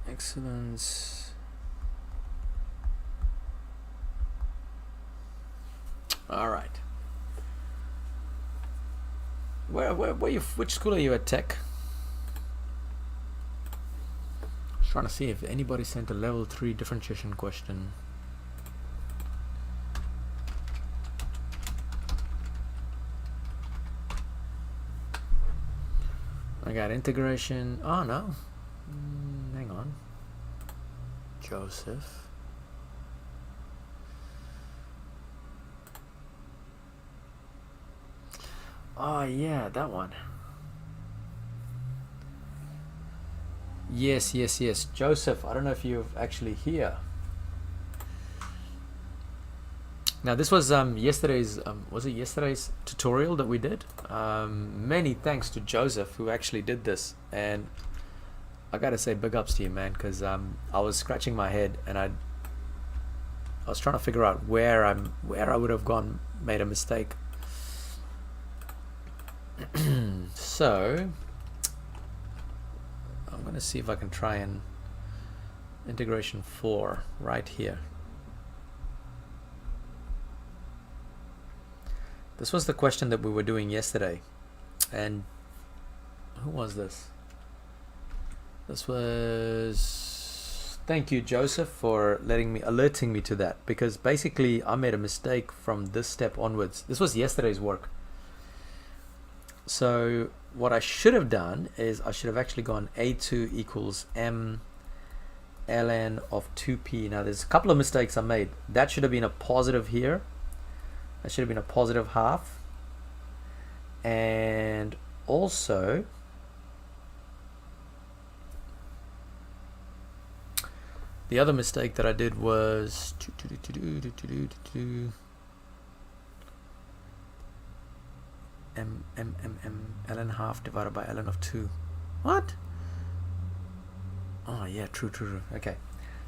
Excellence. All right. Which school are you at, Tech? Trying to see if anybody sent a level 3 differentiation question. I got integration. Oh no. Hang on. Joseph. Oh yeah, that one. Yes. Joseph, I don't know if you're actually here. Now this was yesterday's tutorial that we did. Many thanks to Joseph who actually did this, and I gotta say big ups to you, man, because I was scratching my head and I was trying to figure out where I would have made a mistake. So I'm gonna see if I can try and integration 4 right here. This was the question that we were doing yesterday, and who was this? This was, thank you Joseph for alerting me to that, because basically I made a mistake from this step onwards. This was yesterday's work. So what I should have done is I should have actually gone A2 equals M ln of 2p. Now there's a couple of mistakes I made. That should have been a positive here. That should have been a positive half. And also the other mistake that I did was ln half divided by ln of 2. What? Oh yeah, true. Okay,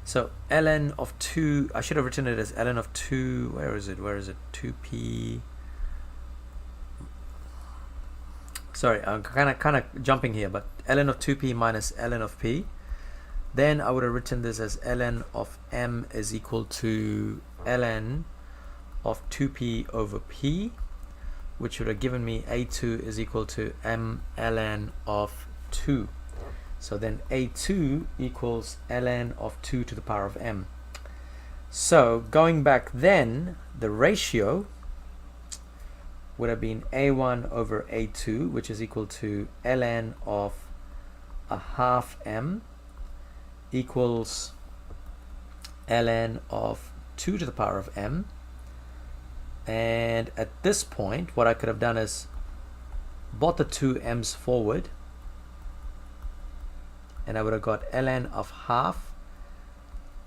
so ln of 2, I should have written it as ln of 2. Where is it? 2p. Sorry, I'm kind of jumping here, but ln of 2p minus ln of p. Then I would have written this as ln of m is equal to ln of 2p over p, which would have given me A2 is equal to m ln of 2. So then A2 equals ln of 2 to the power of m. So going back then, the ratio would have been A1 over A2, which is equal to ln of a half m equals ln of 2 to the power of m. And at this point, what I could have done is brought the two m's forward, and I would have got ln of half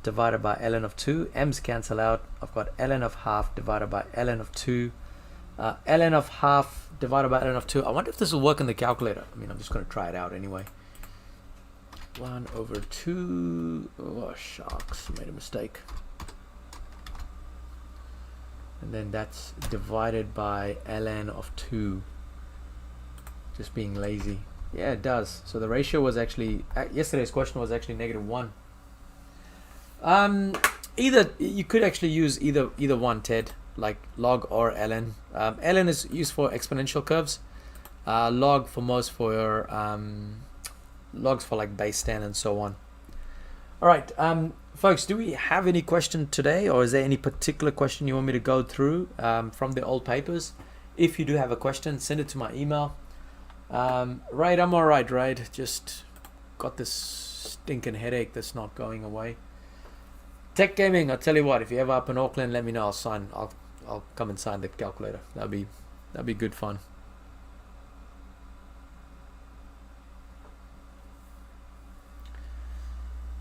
divided by ln of 2. M's cancel out. I've got ln of half divided by ln of 2. Ln of half divided by ln of 2. I wonder if this will work in the calculator. I mean, I'm just going to try it out anyway. 1 over 2. Oh, shucks, made a mistake. And then that's divided by ln of 2. Just being lazy. Yeah, it does. So the ratio was actually, yesterday's question was actually -1. Either you could actually use either one, Ted, like log or ln. Ln is used for exponential curves. Log for most for your logs for like base 10 and so on. All right, folks, do we have any question today, or is there any particular question you want me to go through from the old papers? If you do have a question, send it to my email. Right, I'm all right, right? Just got this stinking headache that's not going away. Tech Gaming, I'll tell you what, if you're ever up in Auckland, let me know. I'll come and sign the calculator. That'd be good fun.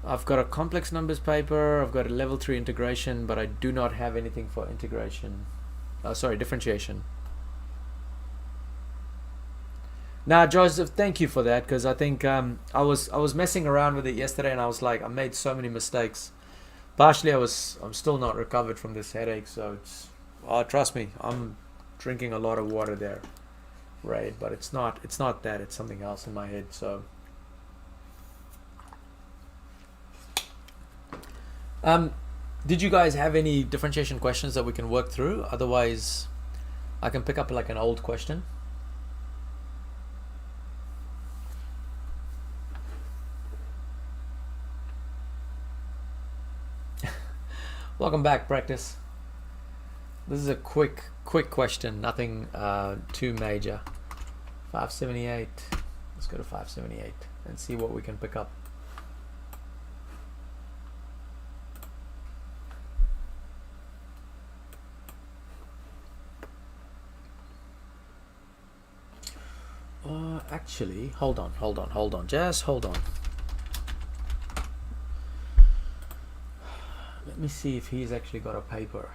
I've got a complex numbers paper, I've got a level 3 integration, but I do not have anything for integration. Sorry, differentiation. Now, Joseph, thank you for that, because I think I was messing around with it yesterday, and I was like, I made so many mistakes. Partially, I'm still not recovered from this headache, so Trust me, I'm drinking a lot of water there, right? But it's not that. It's something else in my head. So, did you guys have any differentiation questions that we can work through? Otherwise, I can pick up like an old question. Welcome back, practice. This is a quick question, nothing too major. 578. Let's go to 578 and see what we can pick up. Actually, hold on, just hold on. Let me see if he's actually got a paper.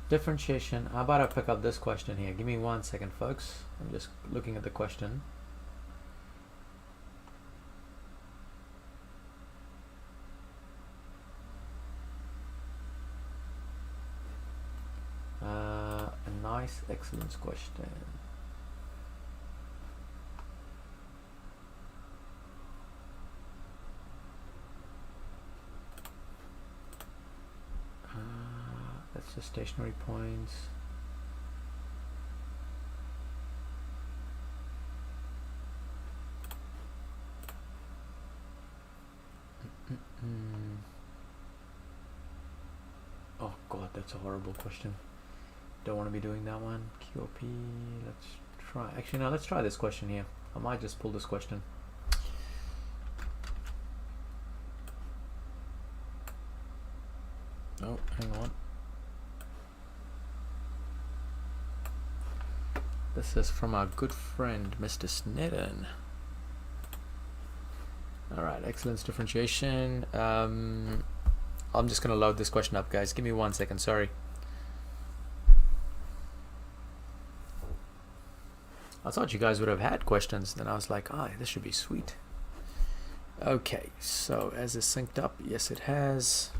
Differentiation. How about I pick up this question here? Give me 1 second, folks. I'm just looking at the question. A nice excellence question. That's the stationary points. Oh god, that's a horrible question. Don't want to be doing that one. QOP. Let's try. Actually, no, let's try this question here. I might just pull this question. Oh, hang on. This is from our good friend, Mr. Snedden. Alright, excellence differentiation. I'm just going to load this question up, guys. Give me 1 second, sorry. I thought you guys would have had questions. Then I was like, this should be sweet. Okay, so has it synced up? Yes, it has.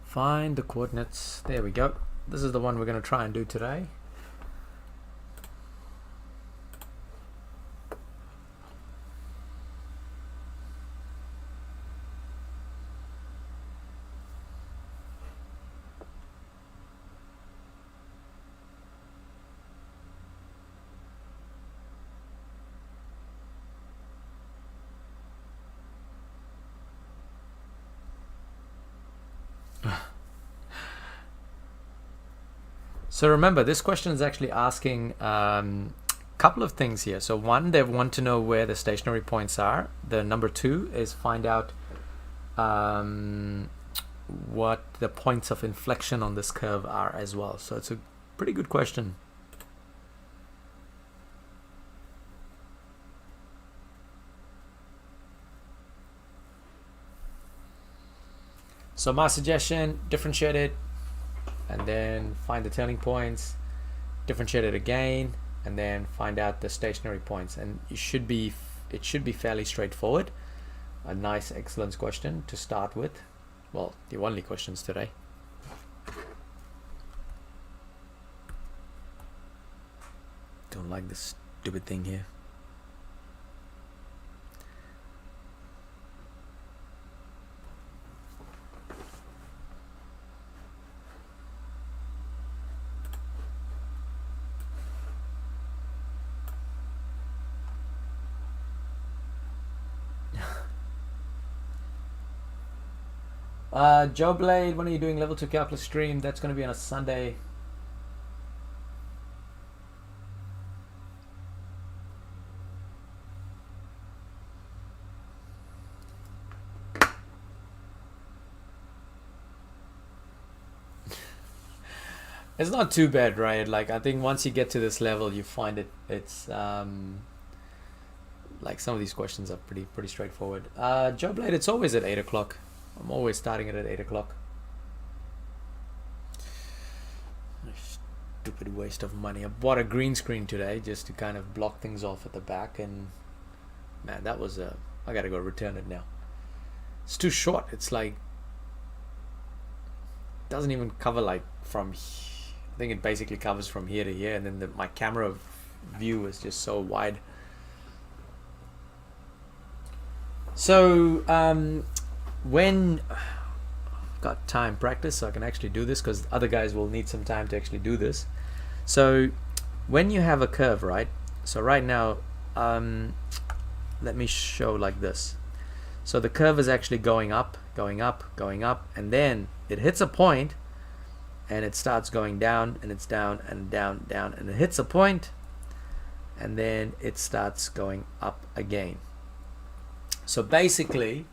Find the coordinates. There we go. This is the one we're going to try and do today. So remember, this question is actually asking a couple of things here. So one, they want to know where the stationary points are. The number two is find out what the points of inflection on this curve are as well. So it's a pretty good question. So my suggestion, differentiate it, and then find the turning points, differentiate it again, and then find out the stationary points. And it should be fairly straightforward. A nice excellence question to start with. Well, the only questions today. Don't like this stupid thing here. Joe Blade, when are you doing level 2 calculus stream? That's going to be on a Sunday. It's not too bad, right? Like, I think once you get to this level, you find it's like some of these questions are pretty straightforward. Joe Blade, it's always at 8 o'clock. I'm always starting it at 8 o'clock. Stupid waste of money. I bought a green screen today just to kind of block things off at the back, and man, that was I gotta go return it now. It's too short. It's like, doesn't even cover like from, I think it basically covers from here to here, and then my camera view is just so wide. So when I've got time practice, so I can actually do this, because other guys will need some time to actually do this. So when you have a curve, right? So right now, let me show like this. So the curve is actually going up, going up, going up, and then it hits a point, and it starts going down, and it's down and down, down, and it hits a point, and then it starts going up again. So basically,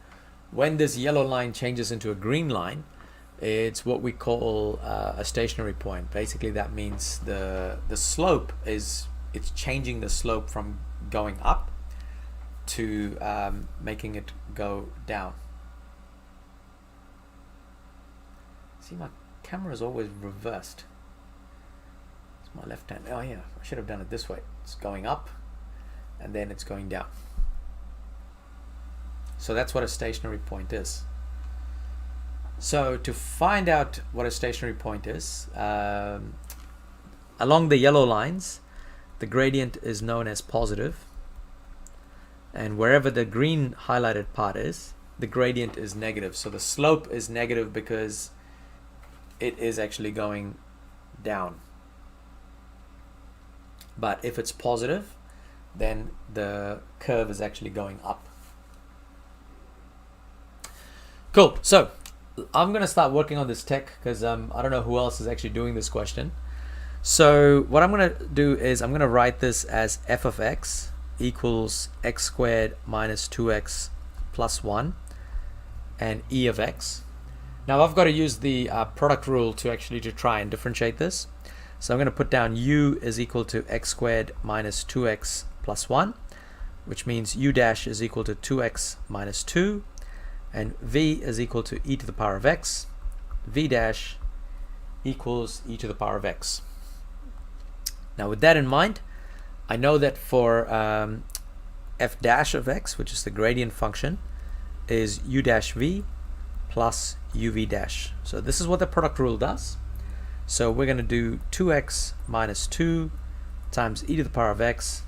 when this yellow line changes into a green line, it's what we call a stationary point. Basically, that means the slope is, it's changing the slope from going up to making it go down. See, my camera is always reversed. It's my left hand. Oh yeah, I should have done it this way. It's going up, and then it's going down. So that's what a stationary point is. So to find out what a stationary point is, along the yellow lines, the gradient is known as positive, and wherever the green highlighted part is, the gradient is negative. So the slope is negative because it is actually going down. But if it's positive, then the curve is actually going up. Cool. So I'm going to start working on this tech, because I don't know who else is actually doing this question. So what I'm going to do is I'm going to write this as f of x equals x squared minus 2x plus 1 and e of x. Now I've got to use the product rule to try and differentiate this. So I'm going to put down u is equal to x squared minus 2x plus 1, which means u dash is equal to 2x minus 2, and v is equal to e to the power of x. V dash equals e to the power of x. Now with that in mind, I know that for f dash of x, which is the gradient function, is u dash v plus uv dash. So this is what the product rule does. So we're going to do 2x minus 2 times e to the power of x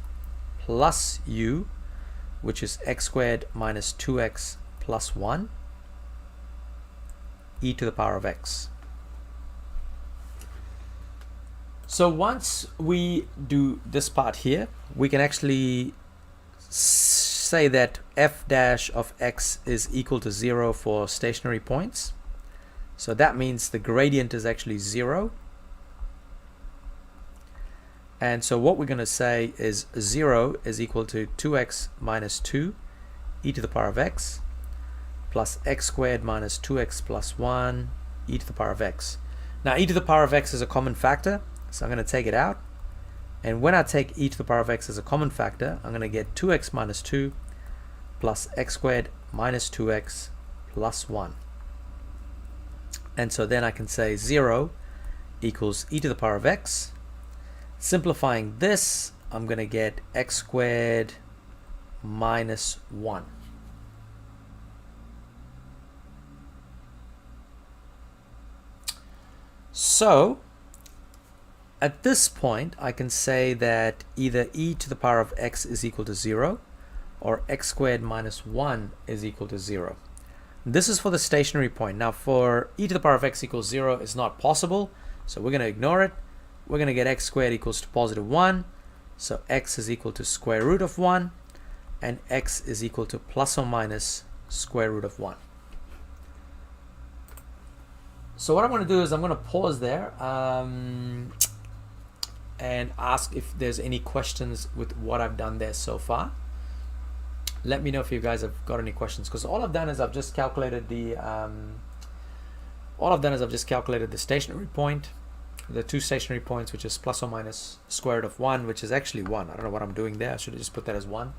plus u, which is x squared minus 2x plus 1 e to the power of x. So once we do this part here, we can actually say that f dash of x is equal to 0 for stationary points. So that means the gradient is actually 0. And so what we're going to say is 0 is equal to 2x minus 2 e to the power of x plus x squared minus 2x plus 1 e to the power of x. Now e to the power of x is a common factor, so I'm going to take it out. And when I take e to the power of x as a common factor, I'm going to get 2x minus 2 plus x squared minus 2x plus 1. And so then I can say 0 equals e to the power of x. Simplifying this, I'm going to get x squared minus 1. So at this point, I can say that either e to the power of x is equal to 0 or x squared minus 1 is equal to 0. This is for the stationary point. Now for e to the power of x equals 0, it's not possible, so we're going to ignore it. We're going to get x squared equals to positive 1, so x is equal to square root of 1, and x is equal to plus or minus square root of 1. So what I'm going to do is I'm going to pause there and ask if there's any questions with what I've done there so far. Let me know if you guys have got any questions, because all I've done is I've just calculated the stationary point, the two stationary points, which is plus or minus square root of 1, which is actually 1. I don't know what I'm doing there. I should have just put that as 1.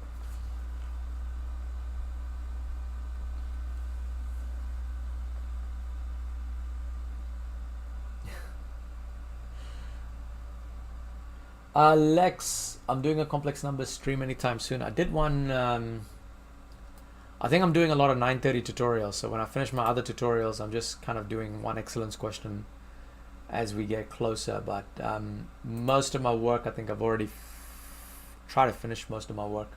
Lex, I'm doing a complex numbers stream anytime soon. I did one, I think I'm doing a lot of 9:30 tutorials, so when I finish my other tutorials, I'm just kind of doing one excellence question as we get closer, but most of my work, I think I've already tried to finish most of my work.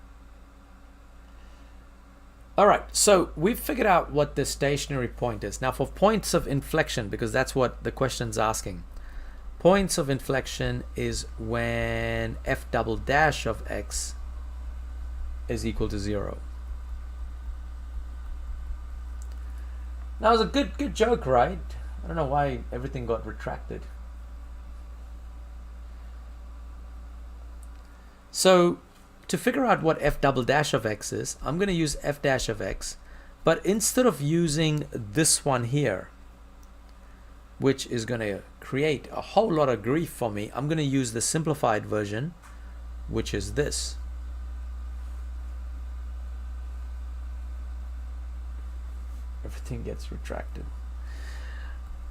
Alright, so we've figured out what the stationary point is. Now for points of inflection, because that's what the question's asking, points of inflection is when f double dash of x is equal to 0. That was a good joke, right? I don't know why everything got retracted. So to figure out what f double dash of x is, I'm going to use f dash of x, but instead of using this one here, which is going to create a whole lot of grief for me, I'm going to use the simplified version, which is this. Everything gets retracted.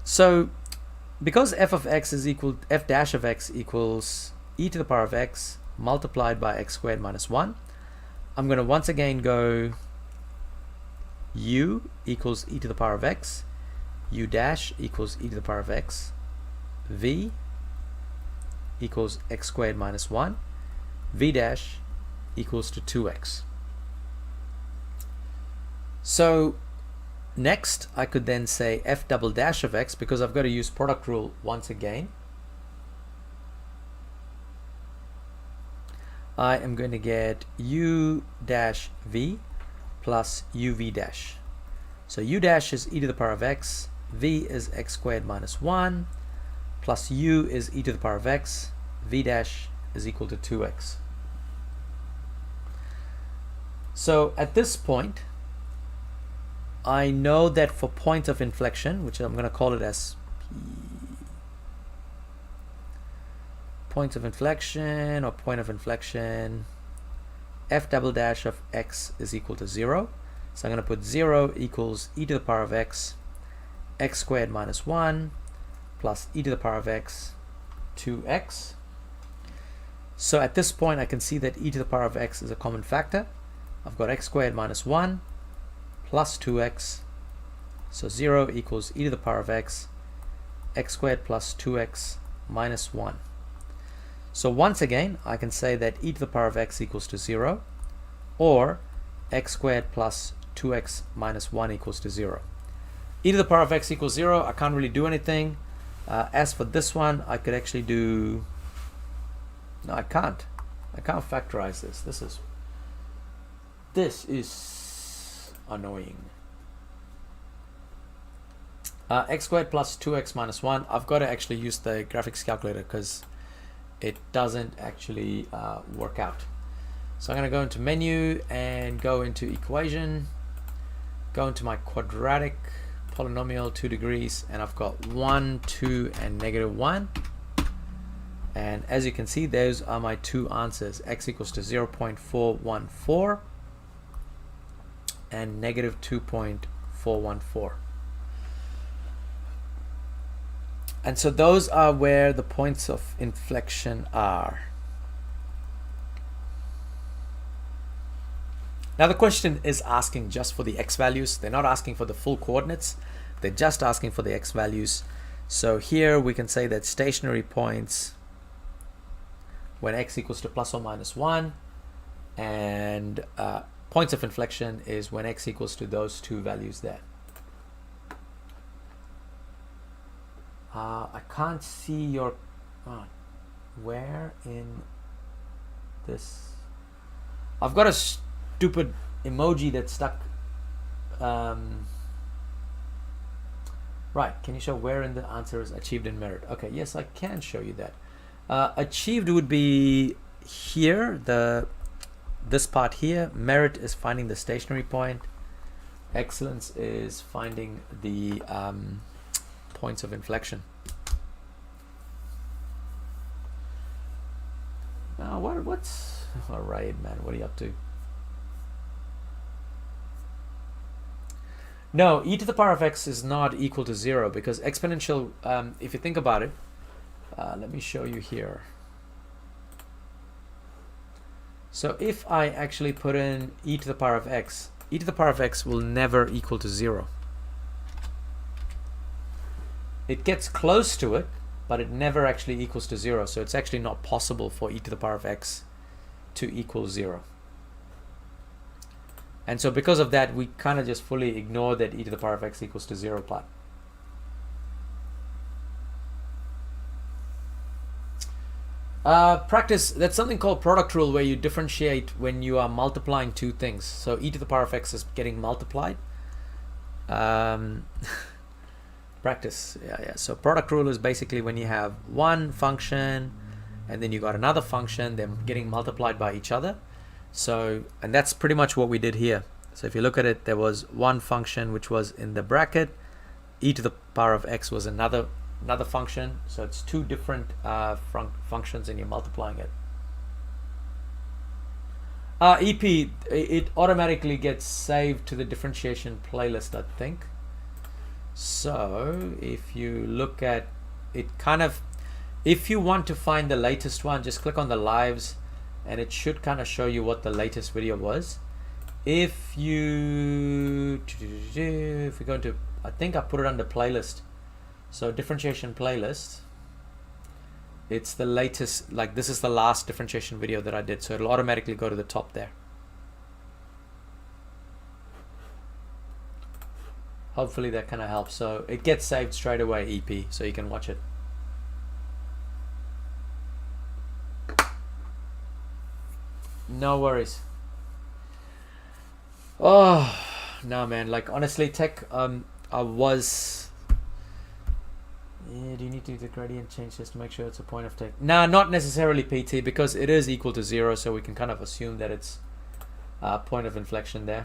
So because f of x is equal, f dash of x equals e to the power of x multiplied by x squared minus 1, I'm going to once again go u equals e to the power of x, u dash equals e to the power of x, v equals x squared minus 1, v dash equals to 2x. So next I could then say f double dash of x, because I've got to use product rule once again. I am going to get u dash v plus uv dash. So u dash is e to the power of x, v is x squared minus 1, plus u is e to the power of x, v dash is equal to 2x. So at this point, I know that for point of inflection, which I'm going to call it as point of inflection or point of inflection, f double dash of x is equal to 0. So I'm going to put 0 equals e to the power of x, x squared minus 1 plus e to the power of x, 2x. So at this point I can see that e to the power of x is a common factor. I've got x squared minus 1 plus 2x. So 0 equals e to the power of x, x squared plus 2x minus 1. So once again I can say that e to the power of x equals to 0, or x squared plus 2x minus 1 equals to 0. E to the power of x equals 0, I can't really do anything. As for this one, I could actually do, no, I can't factorize this. This is annoying. X squared plus 2x minus 1, I've got to actually use the graphics calculator because it doesn't actually work out. So I'm going to go into menu and go into equation, go into my quadratic polynomial 2 degrees, and I've got 1, 2, and -1. And as you can see, those are my two answers. X equals to 0.414 and -2.414. And so those are where the points of inflection are. Now the question is asking just for the x values. They're not asking for the full coordinates. They're just asking for the x values. So here we can say that stationary points when x equals to plus or minus 1, and points of inflection is when x equals to those two values there. I can't see your where in this. I've got a stupid emoji that's stuck right Right, can you show wherein the answer is achieved in merit? Okay, yes, I can show you that. Achieved would be here, this part here. Merit is finding the stationary point. Excellence is finding the points of inflection. Now, what's all right, man? What are you up to? No, e to the power of x is not equal to 0 because exponential, if you think about it, let me show you here. So if I actually put in e to the power of x, e to the power of x will never equal to 0. It gets close to it, but it never actually equals to 0. So it's actually not possible for e to the power of x to equal 0. And so because of that, we kind of just fully ignore that e to the power of x equals to 0 part. Practice, that's something called product rule where you differentiate when you are multiplying two things. So e to the power of x is getting multiplied. Practice, yeah. So product rule is basically when you have one function and then you got another function, they're getting multiplied by each other. So, and that's pretty much what we did here. So if you look at it, there was one function which was in the bracket, e to the power of x was another function. So it's two different functions and you're multiplying it. EP, it automatically gets saved to the differentiation playlist, I think. So if you look at it, kind of, if you want to find the latest one, just click on the lives and it should kind of show you what the latest video was. If we go into, I think I put it under playlist. So differentiation playlist, it's the latest, like this is the last differentiation video that I did. So it'll automatically go to the top there. Hopefully that kind of helps. So it gets saved straight away, EP, so you can watch it. No worries. Oh no, man, like honestly, tech, I was, yeah, do you need to do the gradient change just to make sure it's a point of tech? No, not necessarily, PT, because it is equal to 0, so we can kind of assume that it's a point of inflection there.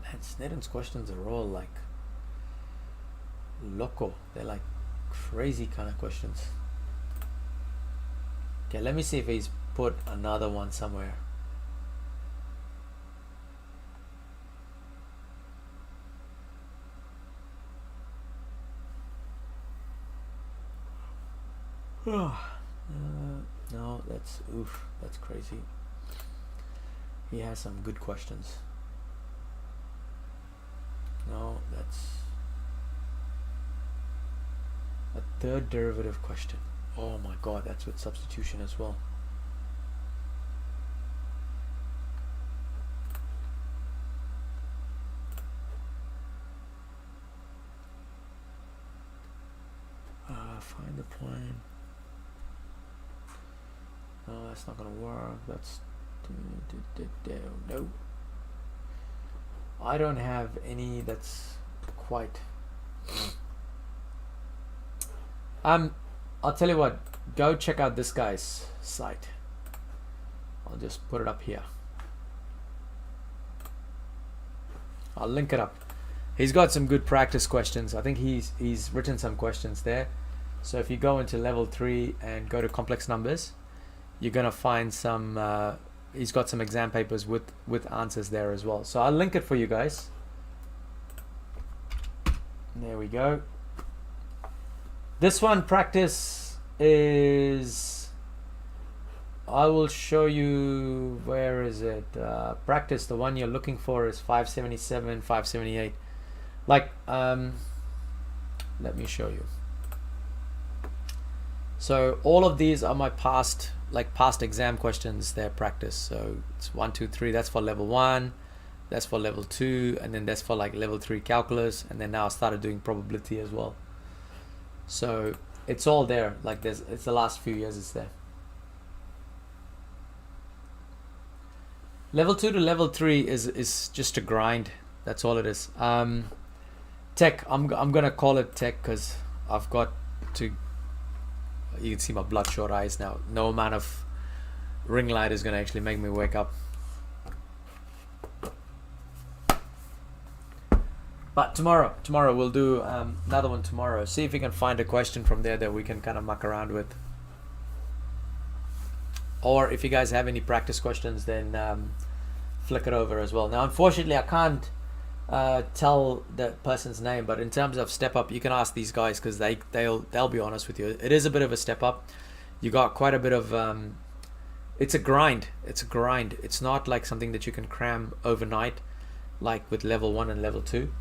Man, Sneddon's questions are all like loco. They're like crazy kind of questions. Okay, let me see if he's put another one somewhere. No, that's that's crazy. He has some good questions. No, that's a third derivative question. Oh my god, that's with substitution as well. Find the point. No, that's not gonna work. That's no. I don't have any that's quite. I'll tell you what. Go check out this guy's site. I'll just put it up here. I'll link it up. He's got some good practice questions. I think he's written some questions there. So if you go into level 3 and go to complex numbers, you're gonna find some. He's got some exam papers with answers there as well. So I'll link it for you guys. There we go. This one practice is. I will show you. Where is it? Practice. The one you're looking for is 577, 578. Like, let me show you. So all of these are my past exam questions. They're practice. So it's 1, 2, 3. That's for level 1. That's for level 2, and then that's for like level 3 calculus. And then now I started doing probability as well. So it's all there. Like it's the last few years it's there. Level 2 to level 3 is just a grind. That's all it is. tech. I'm gonna call it tech because I've got to. You can see my bloodshot eyes now. No amount of ring light is gonna actually make me wake up. But tomorrow we'll do another one tomorrow. See if we can find a question from there that we can kind of muck around with. Or if you guys have any practice questions, then flick it over as well. Now, unfortunately, I can't tell the person's name, but in terms of step up, you can ask these guys because they'll be honest with you. It is a bit of a step up. You got quite a bit of it's a grind. It's not like something that you can cram overnight, like with level 1 and level 2.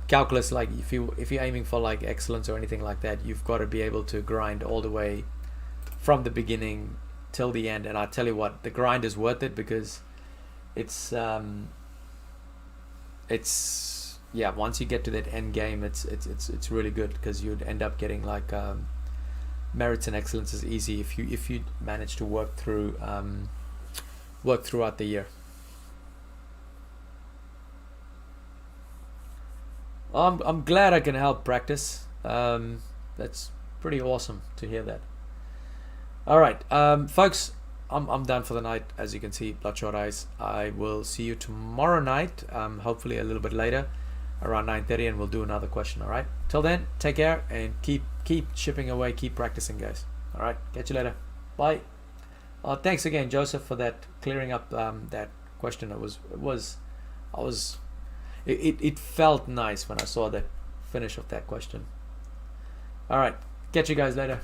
Calculus, like if you're aiming for like excellence or anything like that, you've got to be able to grind all the way from the beginning till the end. And I tell you what, the grind is worth it because it's yeah, once you get to that end game, it's really good because you'd end up getting like merits and excellence is easy if you manage to work throughout the year. I'm glad I can help practice. That's pretty awesome to hear that. All right, folks, I'm done for the night. As you can see, bloodshot eyes. I will see you tomorrow night, hopefully a little bit later, around 9:30, and we'll do another question. All right. Till then, take care and keep chipping away, keep practicing, guys. All right. Catch you later. Bye. Thanks again, Joseph, for that clearing up that question. It felt nice when I saw the finish of that question. All right. Catch you guys later.